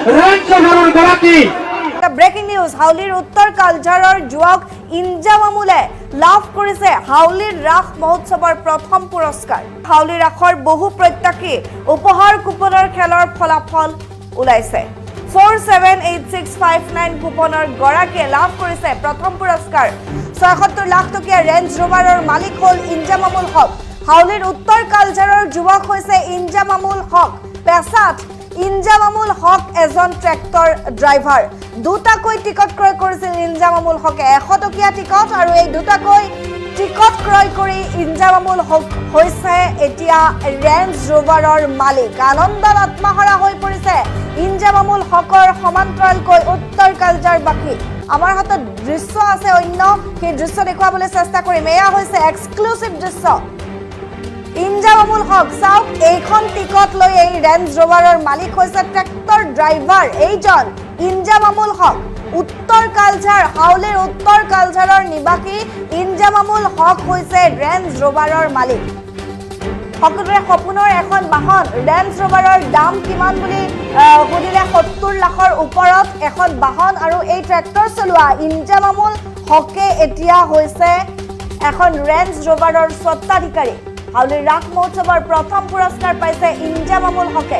Range ৰভাৰৰ গৰাকী। Breaking news হাউলিৰ উত্তৰ কালঝাৰৰ যুৱক ইনজামামুলে লাভ কৰিছে হাউলিৰ ৰাস মহোৎসৱৰ প্ৰথম পুৰস্কাৰ। হাউলিৰ ৰাসৰ বহু প্ৰত্যাশী উপহাৰ কুপনৰ খেলৰ ফলাফল ওলাইছে। 478659 কুপনৰ গৰাকীয়ে লাভ কৰিছে প্ৰথম পুৰস্কাৰ। ৭৬ লাখ টকীয়া ৰেঞ্জ ৰোভাৰৰ মালিক হ'ল ইনজামামুল হক। হাউলিৰ উত্তৰ কালঝাৰৰ যুৱক হৈছে ইনজামামুল হক। পেছাত ইনজামামুল হক এজন ট্ৰেক্টৰ ড্ৰাইভাৰ। দুটাকৈ টিকট ক্ৰয় কৰিছিল ইনজামামুল হকে। ১০০ টকীয়া টিকট আৰু এই দুটাকৈ টিকট ক্ৰয় কৰি ইনজামামুল হক হৈছে এতিয়া ৰেঞ্জ ৰোভাৰৰ মালিক। আনন্দত আত্মহাৰা হৈ পৰিছে ইনজামামুল হকৰ সমান্তৰালকৈ উত্তৰ কালঝাৰবাসী। আমাৰ হাতত দৃশ্য আছে অন্য, সেই দৃশ্য দেখুৱাবলৈ চেষ্টা কৰিম। এয়া হৈছে এক্সক্লুচিভ দৃশ্য। ইনজামামুল হক চাওক, এইখন টিকট লৈ এই ৰেঞ্জ ৰোভাৰৰ মালিক হৈছে ট্ৰেক্টৰ ড্ৰাইভাৰ এইজন ইনজামামুল হক। উত্তৰ কালঝাৰ হাউলিৰ উত্তৰ কালঝাৰৰ নিবাসী ইনজামামুল হক হৈছে ৰেঞ্জ ৰোভাৰৰ মালিক। সকলোৰে সপোনৰ এখন বাহন। ৰেঞ্জ ৰোভাৰৰ দাম কিমান বুলি সুধিলে ৭০ লাখৰ ওপৰত এখন বাহন আৰু এই ট্ৰেক্টৰ চলোৱা ইনজামামুল হকে এতিয়া হৈছে এখন ৰেঞ্জ ৰোভাৰৰ স্বত্বাধিকাৰী। হাউলিৰ ৰাস মহোৎসৱৰ প্ৰথম পুৰস্কাৰ পাইছে ইনজামামুল হকে।